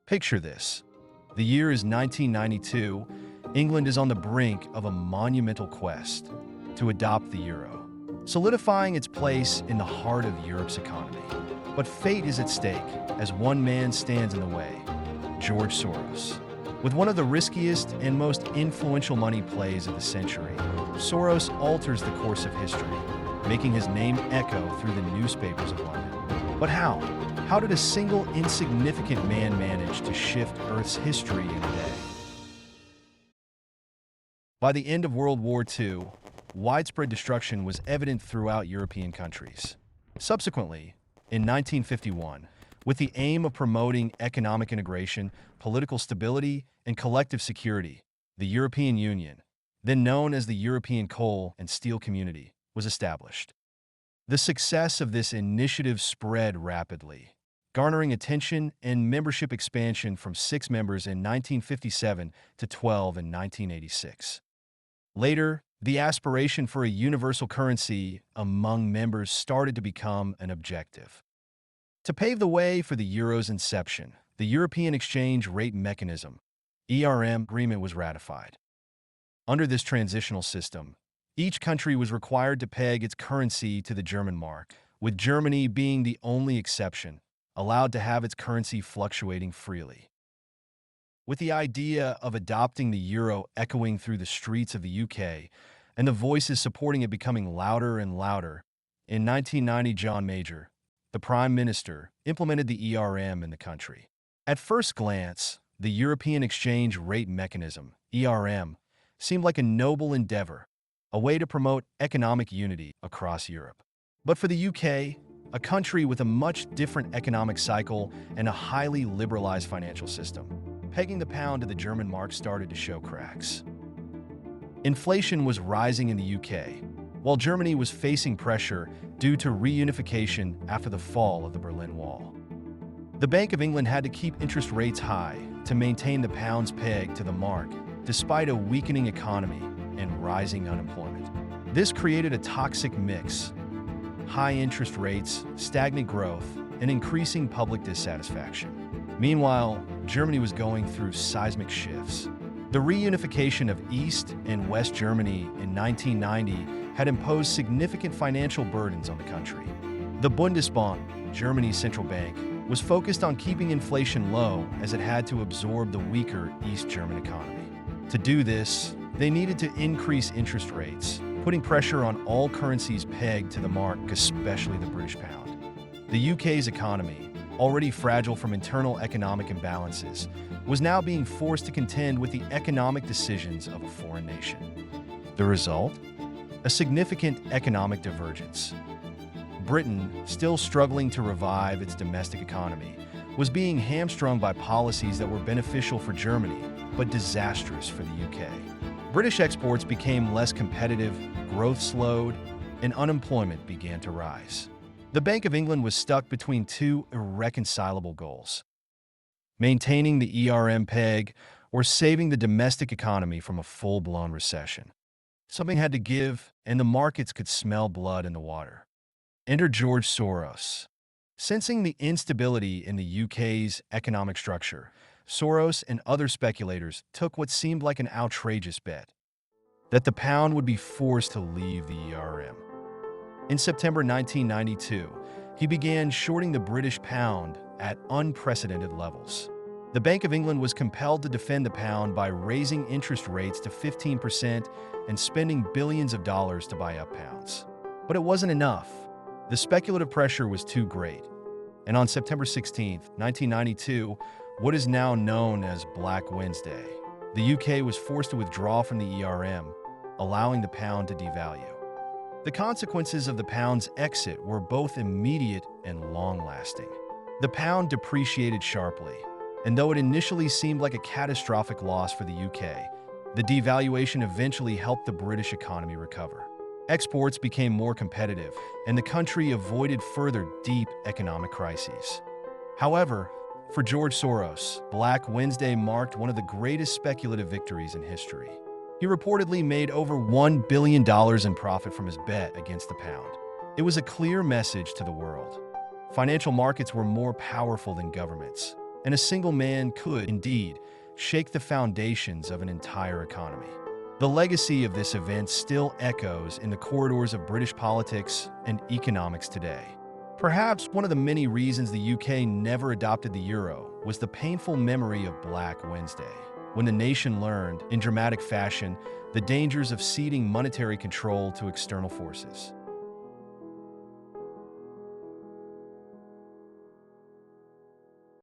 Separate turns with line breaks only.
Picture this. The year is 1992. England is on the brink of a monumental quest to adopt the euro, solidifying its place in the heart of Europe's economy. But fate is at stake as one man stands in the way, George Soros. With one of the riskiest and most influential money plays of the century, Soros alters the course of history, making his name echo through the newspapers of London. But how? How did a single insignificant man manage to shift Earth's history in a day? By the end of World War II, widespread destruction was evident throughout European countries. Subsequently, in 1951, with the aim of promoting economic integration, political stability, and collective security, the European Union, then known as the European Coal and Steel Community, was established. The success of this initiative spread rapidly, garnering attention and membership expansion from 6 members in 1957 to 12 in 1986. Later, the aspiration for a universal currency among members started to become an objective. To pave the way for the euro's inception, the European Exchange Rate Mechanism ERM agreement was ratified. Under this transitional system, each country was required to peg its currency to the German mark, with Germany being the only exception, allowed to have its currency fluctuating freely. With the idea of adopting the euro echoing through the streets of the UK and the voices supporting it becoming louder and louder, in 1990 John Major, the Prime Minister, implemented the ERM in the country. At first glance, the European Exchange Rate Mechanism ERM seemed like a noble endeavor, a way to promote economic unity across Europe. But for the UK, a country with a much different economic cycle and a highly liberalized financial system, pegging the pound to the German mark started to show cracks. Inflation was rising in the UK, while Germany was facing pressure due to reunification after the fall of the Berlin Wall. The Bank of England had to keep interest rates high to maintain the pound's peg to the mark, despite a weakening economy and rising unemployment. This created a toxic mix: high interest rates, stagnant growth, and increasing public dissatisfaction. Meanwhile, Germany was going through seismic shifts. The reunification of East and West Germany in 1990 had imposed significant financial burdens on the country. The Bundesbank, Germany's central bank, was focused on keeping inflation low as it had to absorb the weaker East German economy. To do this, they needed to increase interest rates, putting pressure on all currencies pegged to the mark, especially the British pound. The UK's economy, already fragile from internal economic imbalances, was now being forced to contend with the economic decisions of a foreign nation. The result? A significant economic divergence. Britain, still struggling to revive its domestic economy, was being hamstrung by policies that were beneficial for Germany, but disastrous for the UK. British exports became less competitive, growth slowed, and unemployment began to rise. The Bank of England was stuck between two irreconcilable goals: maintaining the ERM peg or saving the domestic economy from a full-blown recession. Something had to give, and the markets could smell blood in the water. Enter George Soros. Sensing the instability in the UK's economic structure, Soros and other speculators took what seemed like an outrageous bet: that the pound would be forced to leave the ERM. In September 1992, he began shorting the British pound at unprecedented levels. The Bank of England was compelled to defend the pound by raising interest rates to 15% and spending billions of dollars to buy up pounds. But it wasn't enough. The speculative pressure was too great. And on September 16, 1992, what is now known as Black Wednesday, the UK was forced to withdraw from the ERM, allowing the pound to devalue. The consequences of the pound's exit were both immediate and long-lasting. The pound depreciated sharply, and though it initially seemed like a catastrophic loss for the UK, the devaluation eventually helped the British economy recover. Exports became more competitive, and the country avoided further deep economic crises. However, for George Soros, Black Wednesday marked one of the greatest speculative victories in history. He reportedly made over $1 billion in profit from his bet against the pound. It was a clear message to the world. Financial markets were more powerful than governments, and a single man could, indeed, shake the foundations of an entire economy. The legacy of this event still echoes in the corridors of British politics and economics today. Perhaps one of the many reasons the UK never adopted the euro was the painful memory of Black Wednesday, when the nation learned, in dramatic fashion, the dangers of ceding monetary control to external forces.